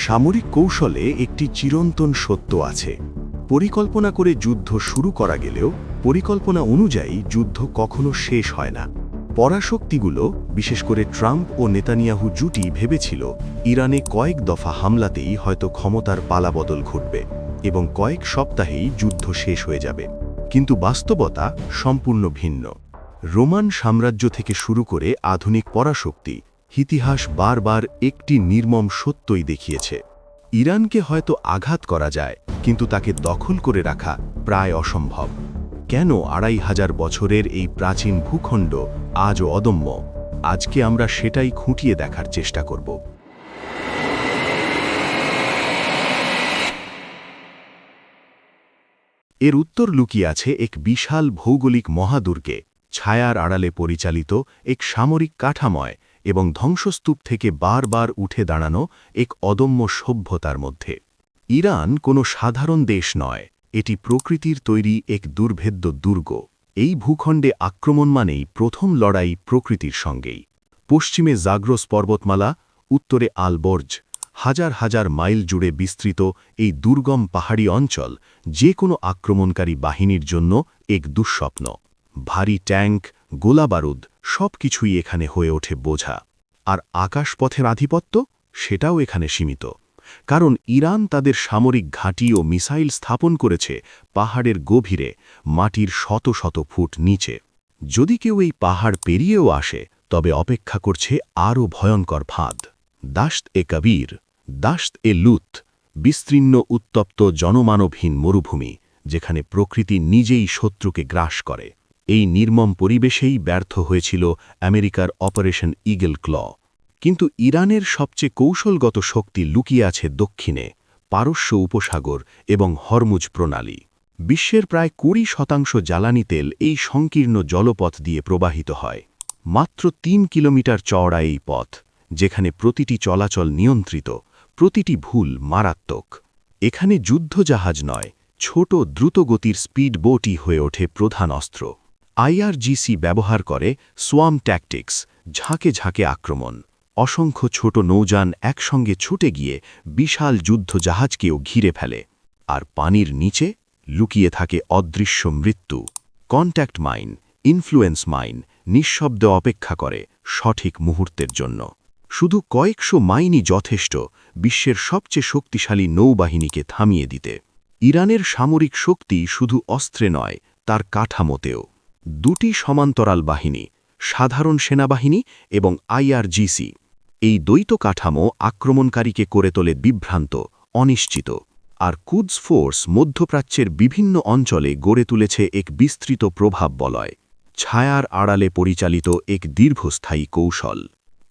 সামরিক কৌশলে একটি চিরন্তন সত্য আছে। পরিকল্পনা করে যুদ্ধ শুরু করা গেলেও পরিকল্পনা অনুযায়ী যুদ্ধ কখনো শেষ হয় না। পরাশক্তিগুলো, বিশেষ করে ট্রাম্প ও নেতানিয়াহু জুটি ভেবেছিল ইরানে কয়েক দফা হামলাতেই হয়তো ক্ষমতার পালাবদল ঘটবে এবং কয়েক সপ্তাহেই যুদ্ধ শেষ হয়ে যাবে। কিন্তু বাস্তবতা সম্পূর্ণ ভিন্ন। রোমান সাম্রাজ্য থেকে শুরু করে আধুনিক পরাশক্তি, ইতিহাস বারবার একটি নির্মম সত্যই দেখিয়েছে। ইরানকে হয়তো আঘাত করা যায়, কিন্তু তাকে দখল করে রাখা প্রায় অসম্ভব। কেন ২৫০০ বছরের এই প্রাচীন ভূখণ্ড আজও অদম্য? আজকে আমরা সেটাই খুঁটিয়ে দেখার চেষ্টা করব। এর উত্তর লুকিয়ে আছে এক বিশাল ভৌগোলিক মহাদুর্গে, ছায়ার আড়ালে পরিচালিত এক সামরিক কাঠাময় এবং ধ্বংসস্তূপ থেকে বারবার উঠে দাঁড়ানো এক অদম্য সভ্যতার মধ্যে। ইরান কোনো সাধারণ দেশ নয়, এটি প্রকৃতির তৈরি এক দুর্ভেদ্য দুর্গ। এই ভূখণ্ডে আক্রমণ মানেই প্রথম লড়াই প্রকৃতির সঙ্গেই। পশ্চিমে জাগ্রস পর্বতমালা, উত্তরে আলবর্জ, হাজার হাজার মাইল জুড়ে বিস্তৃত এই দুর্গম পাহাড়ি অঞ্চল যে কোনো আক্রমণকারী বাহিনীর জন্য এক দুঃস্বপ্ন। ভারী ট্যাঙ্ক, গোলাবারুদ সবকিছুই এখানে হয়ে ওঠে বোঝা। আর আকাশপথের আধিপত্য, সেটাও এখানে সীমিত। কারণ ইরান তাদের সামরিক ঘাঁটি ও মিসাইল স্থাপন করেছে পাহাড়ের গভীরে, মাটির শত শত ফুট নিচে। যদি কেউ এই পাহাড় পেরিয়েও আসে, তবে অপেক্ষা করছে আরও ভয়ঙ্কর ফাঁদ। দাশত-এ-কবির, দাশত-এ-লুত, বিস্তীর্ণ উত্তপ্ত জনমানবহীন মরুভূমি, যেখানে প্রকৃতি নিজেই শত্রুকে গ্রাস করে। এই নির্মম পরিবেশেই ব্যর্থ হয়েছিল আমেরিকার অপারেশন ইগল ক্ল। কিন্তু ইরানের সবচেয়ে কৌশলগত শক্তি লুকিয়ে আছে দক্ষিণে, পারস্য উপসাগর এবং হরমুজ প্রণালী। বিশ্বের প্রায় ২০% জ্বালানি তেল এই সংকীর্ণ জলপথ দিয়ে প্রবাহিত হয়। মাত্র ৩ কিলোমিটার চওড়া এই পথ, যেখানে প্রতিটি চলাচল নিয়ন্ত্রিত, প্রতিটি ভুল মারাত্মক। এখানে যুদ্ধজাহাজ নয়, ছোট দ্রুতগতির স্পিড বোটই হয়ে ওঠে প্রধান অস্ত্র। আইআরজিসি ব্যবহার করে সোয়াম ট্যাকটিক্স, ঝাঁকে ঝাঁকে আক্রমণ। অসংখ্য ছোট নৌযান একসঙ্গে ছুটে গিয়ে বিশাল যুদ্ধজাহাজকেও ঘিরে ফেলে। আর পানির নিচে লুকিয়ে থাকে অদৃশ্য মৃত্যু। কন্ট্যাক্ট মাইন, ইনফ্লুয়েন্স মাইন নিঃশব্দে অপেক্ষা করে সঠিক মুহূর্তের জন্য। শুধু কয়েকশো মাইনই যথেষ্ট বিশ্বের সবচেয়ে শক্তিশালী নৌবাহিনীকে থামিয়ে দিতে। ইরানের সামরিক শক্তি শুধু অস্ত্রে নয়, তার কাঠামোতেও। দুটি সমান্তরাল বাহিনী, সাধারণ সেনাবাহিনী এবং আইআরজিসি, এই দ্বৈত কাঠামো আক্রমণকারীকে করে তোলে বিভ্রান্ত, অনিশ্চিত। আর কুদস ফোর্স মধ্যপ্রাচ্যের বিভিন্ন অঞ্চলে গড়ে তুলেছে এক বিস্তৃত প্রভাব বলয়, ছায়ার আড়ালে পরিচালিত এক দীর্ঘস্থায়ী কৌশল।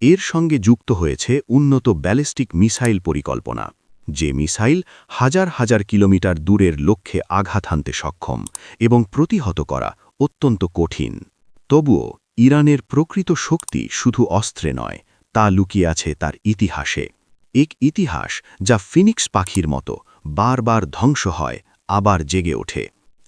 এর সঙ্গে যুক্ত হয়েছে উন্নত ব্যালিস্টিক মিসাইল পরিকল্পনা, যে মিসাইল হাজার হাজার কিলোমিটার দূরের লক্ষ্যে আঘাত হানতে সক্ষম এবং প্রতিহত করা অত্যন্ত কঠিন। তবুও ইরানের প্রকৃত শক্তি শুধু অস্ত্রে নয়, তা লুকিয়ে আছে তার ইতিহাসে। এক ইতিহাস যা ফিনিক্স পাখির মতো বারবার ধ্বংস হয়, আবার জেগে ওঠে।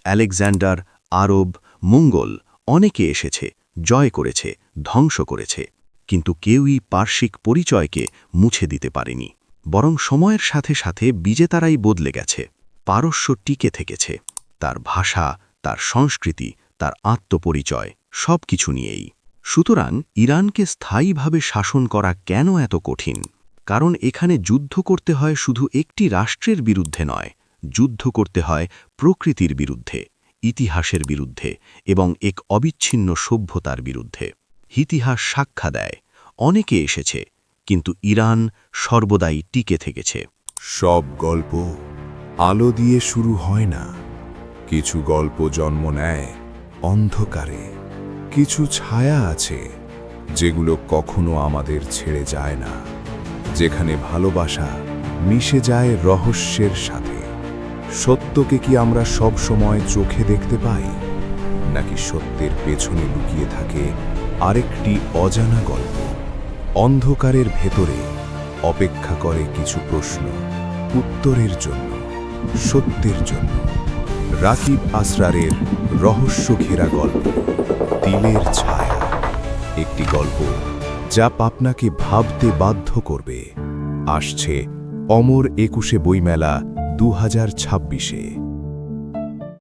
আলেকজান্ডার, আরব, মঙ্গল অনেকে এসেছে, জয় করেছে, ধ্বংস করেছে, কিন্তু কেউই পার্শ্বিক পরিচয়কে মুছে দিতে পারেনি। বরং সময়ের সাথে সাথে বিজেতারাই বদলে গেছে। পারস্য টিকে থেকেছে, তার ভাষা, তার সংস্কৃতি, তার আত্মপরিচয় সবকিছু নিয়েই। সুতরাং ইরানকে স্থায়ীভাবে শাসন করা কেন এত কঠিন? কারণ এখানে যুদ্ধ করতে হয় শুধু একটি রাষ্ট্রের বিরুদ্ধে নয়, যুদ্ধ করতে হয় প্রকৃতির বিরুদ্ধে, ইতিহাসের বিরুদ্ধে এবং এক অবিচ্ছিন্ন সভ্যতার বিরুদ্ধে। ইতিহাস সাক্ষ্য দেয়, অনেকে এসেছে, কিন্তু ইরান সর্বদাই টিকে থেকেছে। সব গল্প আলো দিয়ে শুরু হয় না। কিছু গল্প জন্ম নেয় অন্ধকারে। কিছু ছায়া আছে যেগুলো কখনো আমাদের ছেড়ে যায় না, যেখানে ভালোবাসা মিশে যায় রহস্যের সাথে। সত্যকে কি আমরা সব সময় চোখে দেখতে পাই, নাকি সত্যের পেছনে লুকিয়ে থাকে আরেকটি অজানা গল্প? অন্ধকারের ভেতরে অপেক্ষা করে কিছু প্রশ্ন, উত্তরের জন্য, সত্যের জন্য। রাকিব আসরারের রহস্য ঘেরা গল্প দিলের ছায়া, একটি গল্প যা আপনাকে ভাবতে বাধ্য করবে। আসছে অমর ২১শে বইমেলা ২০২৬-এ।